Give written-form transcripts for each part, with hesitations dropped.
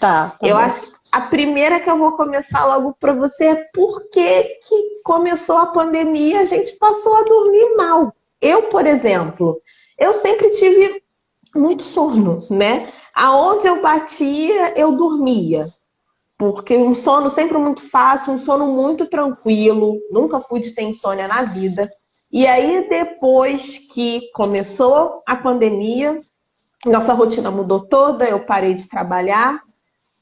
Tá Eu bom. acho que a primeira que eu vou começar logo para você é por que que começou a pandemia e a gente passou a dormir mal. Eu, por exemplo, eu sempre tive muito sono, né? Aonde eu batia, eu dormia. Porque um sono sempre muito fácil, um sono muito tranquilo. Nunca fui de ter insônia na vida. E aí, depois que começou a pandemia, nossa rotina mudou toda, eu parei de trabalhar.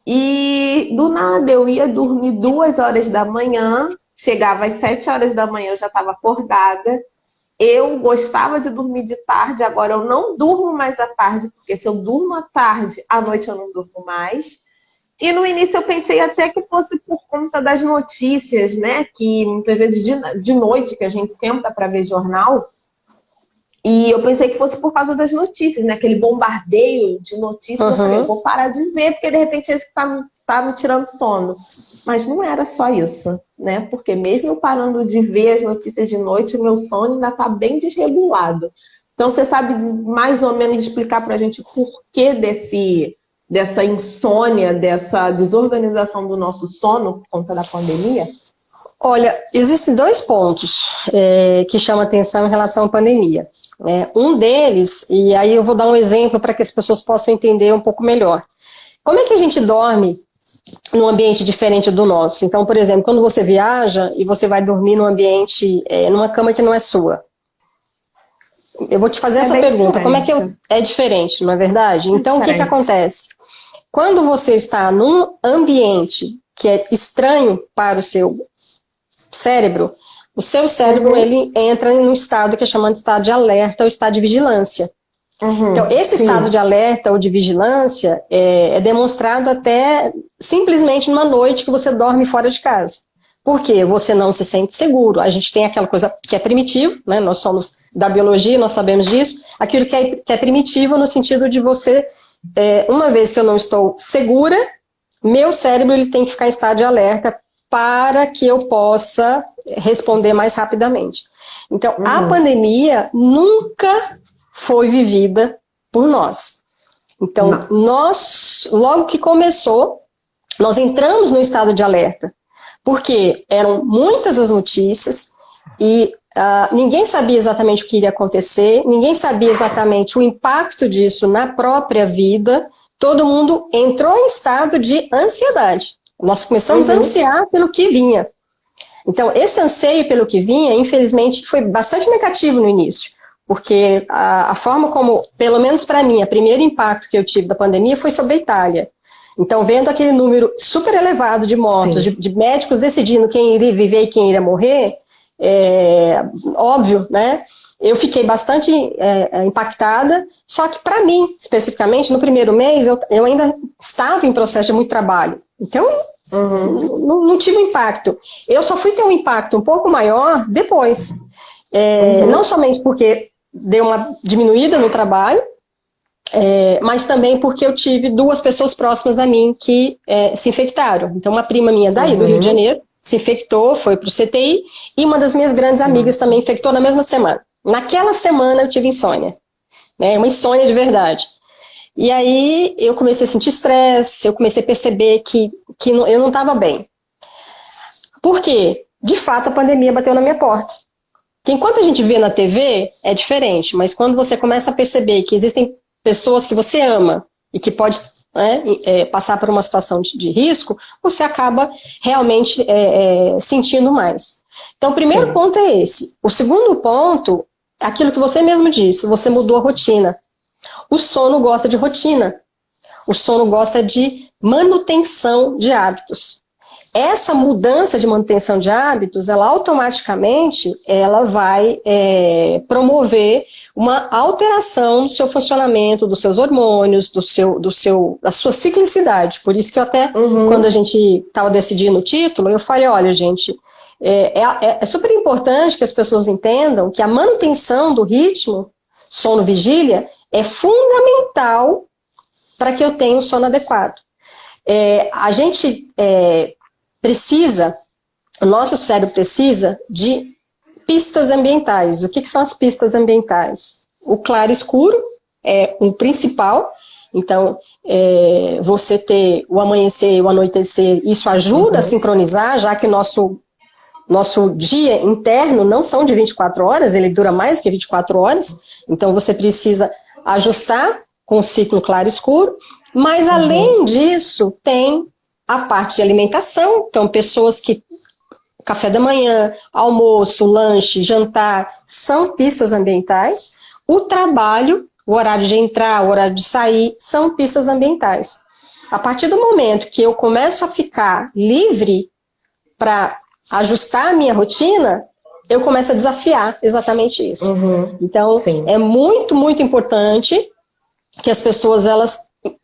E do nada eu ia dormir 2 horas da manhã, chegava às 7 horas da manhã, eu já estava acordada. Eu gostava de dormir de tarde, agora eu não durmo mais à tarde, porque se eu durmo à tarde, à noite eu não durmo mais. E no início eu pensei até que fosse por conta das notícias, né? Que muitas vezes de noite, que a gente senta para ver jornal, e eu pensei que fosse por causa das notícias, né? Aquele bombardeio de notícias. Eu falei, eu Uhum. vou parar de ver, porque de repente é isso que tá me tirando sono. Mas não era só isso, né? Porque mesmo eu parando de ver as notícias de noite, meu sono ainda tá bem desregulado. Então, você sabe mais ou menos explicar pra gente o porquê dessa insônia, dessa desorganização do nosso sono por conta da pandemia? Olha, existem dois pontos que chamam atenção em relação à pandemia. Um deles, e aí eu vou dar um exemplo para que as pessoas possam entender um pouco melhor. Como é que a gente dorme num ambiente diferente do nosso? Então, por exemplo, quando você viaja e você vai dormir num ambiente, numa cama que não é sua. Eu vou te fazer É essa bem pergunta, como é que diferente. é diferente, não é verdade? É Então, o que que diferente. acontece? Quando você está num ambiente que é estranho para o seu cérebro, o seu cérebro Uhum, ele entra em um estado que é chamado de estado de alerta ou estado de vigilância. Então, uhum, esse estado sim. de alerta ou de vigilância é demonstrado até simplesmente numa noite que você dorme fora de casa. Por quê? Você não se sente seguro. A gente tem aquela coisa que é primitivo, né? Nós somos da biologia, nós sabemos disso. Aquilo que é primitivo no sentido de você, uma vez que eu não estou segura, meu cérebro ele tem que ficar em estado de alerta para que eu possa responder mais rapidamente. Então, a Uhum. pandemia nunca foi vivida por nós. Então, Não. nós, logo que começou, nós entramos no estado de alerta, porque eram muitas as notícias e ninguém sabia exatamente o que iria acontecer, ninguém sabia exatamente o impacto disso na própria vida, todo mundo entrou em estado de ansiedade. Nós começamos a Uhum. ansiar pelo que vinha. Então, esse anseio pelo que vinha, infelizmente, foi bastante negativo no início, porque a forma como, pelo menos para mim, o primeiro impacto que eu tive da pandemia foi sobre a Itália. Então, vendo aquele número super elevado de mortos, Sim. de médicos decidindo quem iria viver e quem iria morrer, óbvio, né? Eu fiquei bastante impactada, só que para mim, especificamente, no primeiro mês, eu ainda estava em processo de muito trabalho. Então, Uhum. não tive um impacto. Eu só fui ter um impacto um pouco maior depois. Não Uhum. somente porque deu uma diminuída no trabalho, mas também porque eu tive duas pessoas próximas a mim que se infectaram. Então, uma prima minha daí, do Rio de Uhum. Janeiro, se infectou, foi para o CTI, e uma das minhas grandes amigas Nossa. também infectou na mesma semana. Naquela semana eu tive insônia, né, uma insônia de verdade. E aí eu comecei a sentir estresse, eu comecei a perceber que eu não estava bem. Por quê? De fato, a pandemia bateu na minha porta. Que enquanto a gente vê na TV, é diferente, mas quando você começa a perceber que existem pessoas que você ama e que pode passar por uma situação de risco, você acaba realmente sentindo mais. Então, o primeiro Sim. ponto é esse. O segundo ponto, aquilo que você mesmo disse, você mudou a rotina. O sono gosta de rotina. O sono gosta de manutenção de hábitos. Essa mudança de manutenção de hábitos, ela automaticamente ela vai promover uma alteração do seu funcionamento, dos seus hormônios, da sua ciclicidade. Por isso que eu até, quando a Uhum. gente estava decidindo o título, eu falei, olha, gente, é super importante que as pessoas entendam que a manutenção do ritmo sono-vigília é fundamental para que eu tenha um sono adequado. A gente precisa, o nosso cérebro precisa de pistas ambientais. O que são as pistas ambientais? O claro escuro é o principal. Então, você ter o amanhecer e o anoitecer, isso ajuda a sincronizar, já que nosso dia interno não são de 24 horas, ele dura mais que 24 horas, então você precisa ajustar com o ciclo claro e escuro, mas além disso, tem a parte de alimentação, então pessoas que café da manhã, almoço, lanche, jantar, são pistas ambientais, o trabalho, o horário de entrar, o horário de sair, são pistas ambientais. A partir do momento que eu começo a ficar livre para ajustar a minha rotina, eu começo a desafiar exatamente isso. Então, é muito, muito importante que as pessoas elas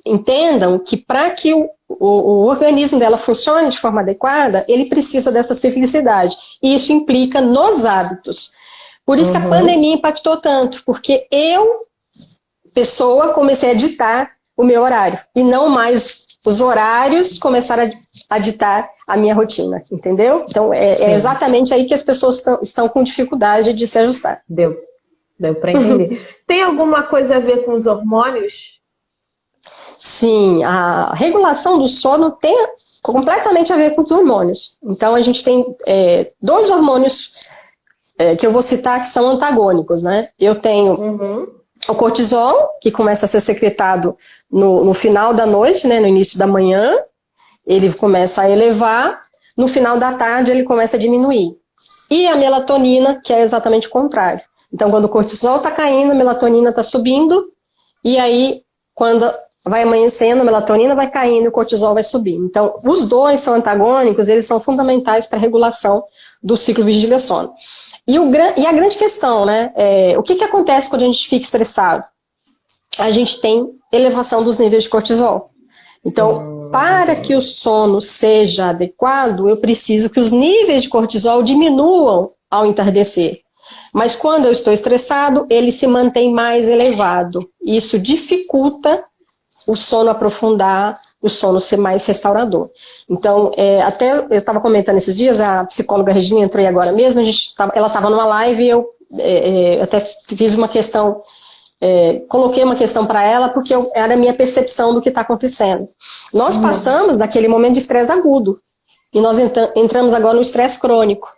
entendam que para que o organismo dela funcione de forma adequada, ele precisa dessa ciclicidade. E isso implica nos hábitos. Por isso que a pandemia impactou tanto, porque eu, pessoa, comecei a ditar o meu horário, e não mais os horários começaram a ditar a minha rotina, entendeu? Então, é exatamente aí que as pessoas estão com dificuldade de se ajustar. Deu para entender. Tem alguma coisa a ver com os hormônios? Sim, a regulação do sono tem completamente a ver com os hormônios. Então, a gente tem 2 hormônios que eu vou citar que são antagônicos, né? Eu tenho o cortisol, que começa a ser secretado no final da noite, né, no início da manhã, ele começa a elevar, no final da tarde ele começa a diminuir. E a melatonina, que é exatamente o contrário. Então, quando o cortisol está caindo, a melatonina está subindo, e aí, quando vai amanhecendo, a melatonina vai caindo e o cortisol vai subindo. Então, os 2 são antagônicos, eles são fundamentais para a regulação do ciclo vigília-sono. E a grande questão, né, o que acontece quando a gente fica estressado? A gente tem elevação dos níveis de cortisol. Então, para que o sono seja adequado, eu preciso que os níveis de cortisol diminuam ao entardecer. Mas quando eu estou estressado, ele se mantém mais elevado. Isso dificulta o sono aprofundar, o sono ser mais restaurador. Então, até eu estava comentando esses dias, a psicóloga Regina entrou aí agora mesmo, ela estava numa live e eu até fiz uma questão, coloquei uma questão para ela, porque era a minha percepção do que está acontecendo. Nós passamos daquele momento de estresse agudo, e nós entramos agora no estresse crônico.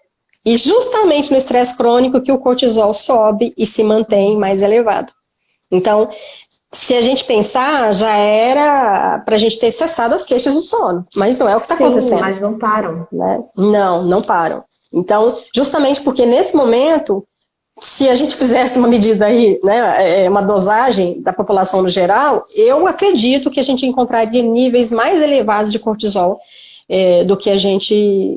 E justamente no estresse crônico que o cortisol sobe e se mantém mais elevado. Então, se a gente pensar, já era para a gente ter cessado as queixas do sono, mas não é o que está acontecendo. Mas não param. Né? Não param. Então, justamente porque nesse momento, se a gente fizesse uma medida aí, né, uma dosagem da população no geral, eu acredito que a gente encontraria níveis mais elevados de cortisol do que a gente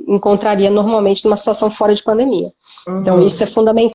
encontraria normalmente numa situação fora de pandemia. Então, isso é fundamental.